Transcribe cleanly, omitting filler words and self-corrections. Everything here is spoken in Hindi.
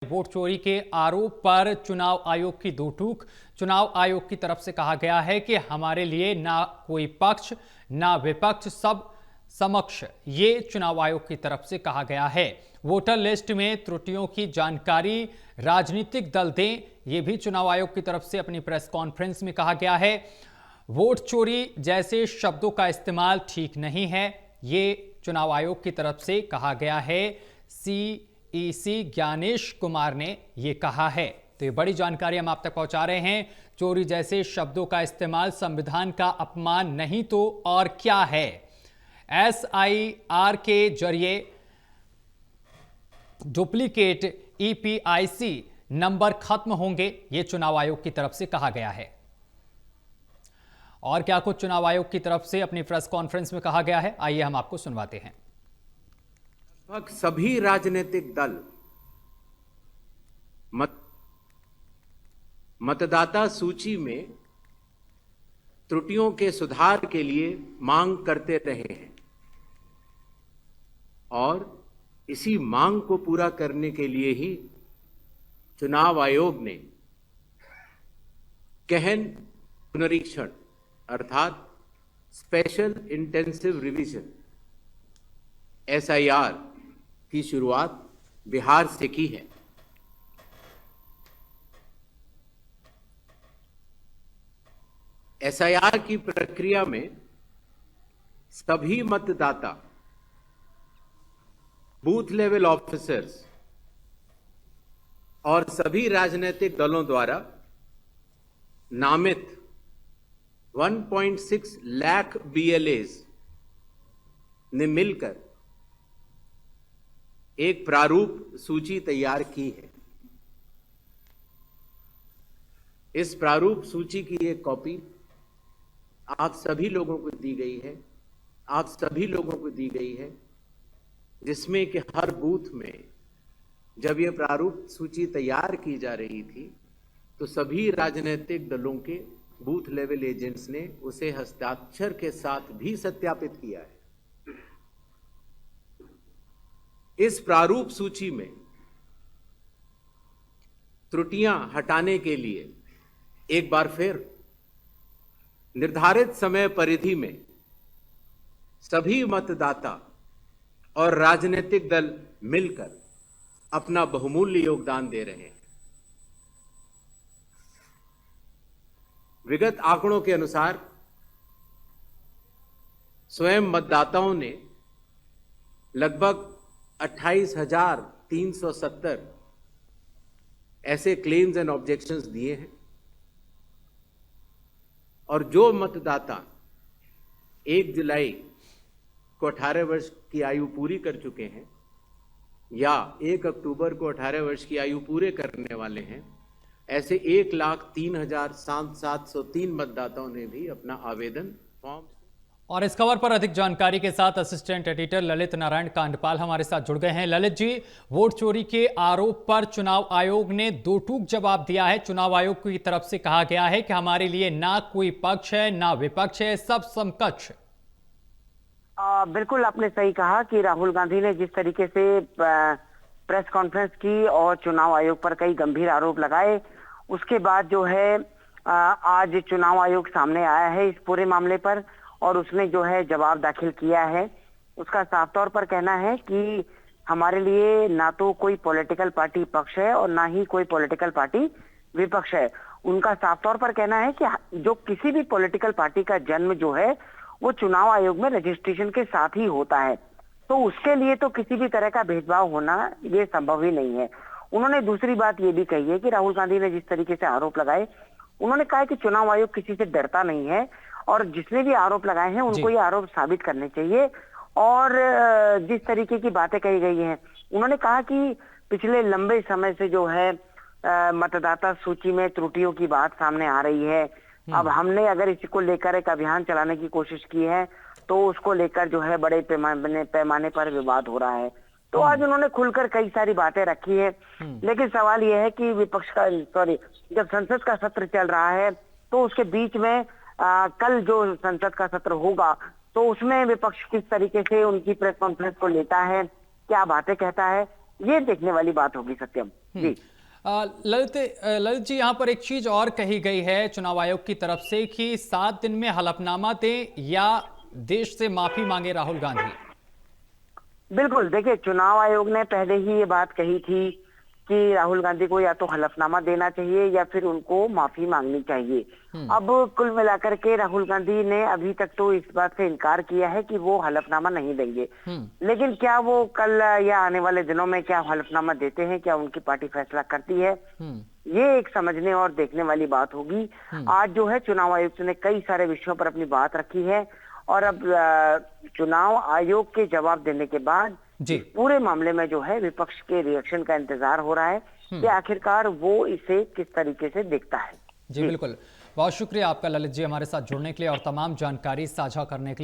वोट चोरी के आरोप पर चुनाव आयोग की दो टूक। चुनाव आयोग की तरफ से कहा गया है कि हमारे लिए ना कोई पक्ष ना विपक्ष, सब समक्ष। ये चुनाव आयोग की तरफ से कहा गया है। वोटर लिस्ट में त्रुटियों की जानकारी राजनीतिक दल दें, यह भी चुनाव आयोग की तरफ से अपनी प्रेस कॉन्फ्रेंस में कहा गया है। वोट चोरी जैसे शब्दों का इस्तेमाल ठीक नहीं है, ये चुनाव आयोग की तरफ से कहा गया है। सीईसी ज्ञानेश कुमार ने यह कहा है। तो ये बड़ी जानकारी हम आप तक पहुंचा रहे हैं। चोरी जैसे शब्दों का इस्तेमाल संविधान का अपमान नहीं तो और क्या है। एसआईआर के जरिए डुप्लीकेट ईपीआईसी नंबर खत्म होंगे, यह चुनाव आयोग की तरफ से कहा गया है। और क्या कुछ चुनाव आयोग की तरफ से अपनी प्रेस कॉन्फ्रेंस में कहा गया है, आइए हम आपको सुनवाते हैं। लगभग सभी राजनीतिक दल मतदाता सूची में त्रुटियों के सुधार के लिए मांग करते रहे हैं और इसी मांग को पूरा करने के लिए ही चुनाव आयोग ने गहन पुनरीक्षण अर्थात स्पेशल इंटेंसिव रिवीजन एसआईआर की शुरुआत बिहार से की है। एसआईआर की प्रक्रिया में सभी मतदाता, बूथ लेवल ऑफिसर्स और सभी राजनीतिक दलों द्वारा नामित 1.6 लाख BLAs ने मिलकर एक प्रारूप सूची तैयार की है। इस प्रारूप सूची की एक कॉपी आप सभी लोगों को दी गई है, जिसमें कि हर बूथ में जब यह प्रारूप सूची तैयार की जा रही थी तो सभी राजनीतिक दलों के बूथ लेवल एजेंट्स ने उसे हस्ताक्षर के साथ भी सत्यापित किया है। इस प्रारूप सूची में त्रुटियां हटाने के लिए एक बार फिर निर्धारित समय परिधि में सभी मतदाता और राजनीतिक दल मिलकर अपना बहुमूल्य योगदान दे रहे हैं। विगत आंकड़ों के अनुसार स्वयं मतदाताओं ने लगभग 28,370 ऐसे क्लेम्स एंड ऑब्जेक्शंस दिए हैं और जो मतदाता 1 जुलाई को 18 वर्ष की आयु पूरी कर चुके हैं या 1 अक्टूबर को 18 वर्ष की आयु पूरे करने वाले हैं, ऐसे 1,03,703 मतदाताओं ने भी अपना आवेदन फॉर्म। और इस खबर पर अधिक जानकारी के साथ असिस्टेंट एडिटर ललित नारायण कांडपाल हमारे साथ जुड़ गए हैं। ललित जी, वोट चोरी के आरोप पर चुनाव आयोग ने दो टूक जवाब दिया है। चुनाव आयोग की तरफ से कहा गया है कि हमारे लिए ना कोई पक्ष है ना विपक्ष है, सब समकक्ष। बिल्कुल आपने सही कहा कि राहुल गांधी ने जिस तरीके से प्रेस कॉन्फ्रेंस की और चुनाव आयोग पर कई गंभीर आरोप लगाए, उसके बाद जो है आज चुनाव आयोग सामने आया है इस पूरे मामले पर और उसने जो है जवाब दाखिल किया है। उसका साफ तौर पर कहना है कि हमारे लिए ना तो कोई पॉलिटिकल पार्टी पक्ष है और ना ही कोई पॉलिटिकल पार्टी विपक्ष है। उनका साफ तौर पर कहना है कि जो किसी भी पॉलिटिकल पार्टी का जन्म जो है वो चुनाव आयोग में रजिस्ट्रेशन के साथ ही होता है, तो उसके लिए तो किसी भी तरह का भेदभाव होना ये संभव ही नहीं है। उन्होंने दूसरी बात ये भी कही है कि राहुल गांधी ने जिस तरीके से आरोप लगाए, उन्होंने कहा कि चुनाव आयोग किसी से डरता नहीं है और जिसने भी आरोप लगाए हैं उनको ये आरोप साबित करने चाहिए। और जिस तरीके की बातें कही गई हैं, उन्होंने कहा कि पिछले लंबे समय से जो है मतदाता सूची में त्रुटियों की बात सामने आ रही है। अब हमने अगर इसको लेकर एक अभियान चलाने की कोशिश की है तो उसको लेकर जो है बड़े पैमाने पर विवाद हो रहा है। तो आज उन्होंने खुलकर कई सारी बातें रखी है, लेकिन सवाल यह है कि जब संसद का सत्र चल रहा है तो उसके बीच में कल जो संसद का सत्र होगा तो उसमें विपक्ष किस तरीके से उनकी प्रेस कॉन्फ्रेंस को लेता है, क्या बातें कहता है, ये देखने वाली बात होगी सत्यम जी। ललित जी, यहाँ पर एक चीज और कही गई है चुनाव आयोग की तरफ से कि 7 दिन में हलफनामा दें या देश से माफी मांगे राहुल गांधी। बिल्कुल, देखिए चुनाव आयोग ने पहले ही ये बात कही थी कि राहुल गांधी को या तो हलफनामा देना चाहिए या फिर उनको माफी मांगनी चाहिए। अब कुल मिलाकर के राहुल गांधी ने अभी तक तो इस बात से इनकार किया है कि वो हलफनामा नहीं देंगे, लेकिन क्या वो कल या आने वाले दिनों में क्या हलफनामा देते हैं, क्या उनकी पार्टी फैसला करती है, ये एक समझने और देखने वाली बात होगी। आज जो है चुनाव आयुक्त ने कई सारे विषयों पर अपनी बात रखी है और अब चुनाव आयोग के जवाब देने के बाद पूरे मामले में जो है विपक्ष के रिएक्शन का इंतजार हो रहा है कि आखिरकार वो इसे किस तरीके से देखता है। जी बिल्कुल, बहुत शुक्रिया आपका ललित जी हमारे साथ जुड़ने के लिए और तमाम जानकारी साझा करने के लिए।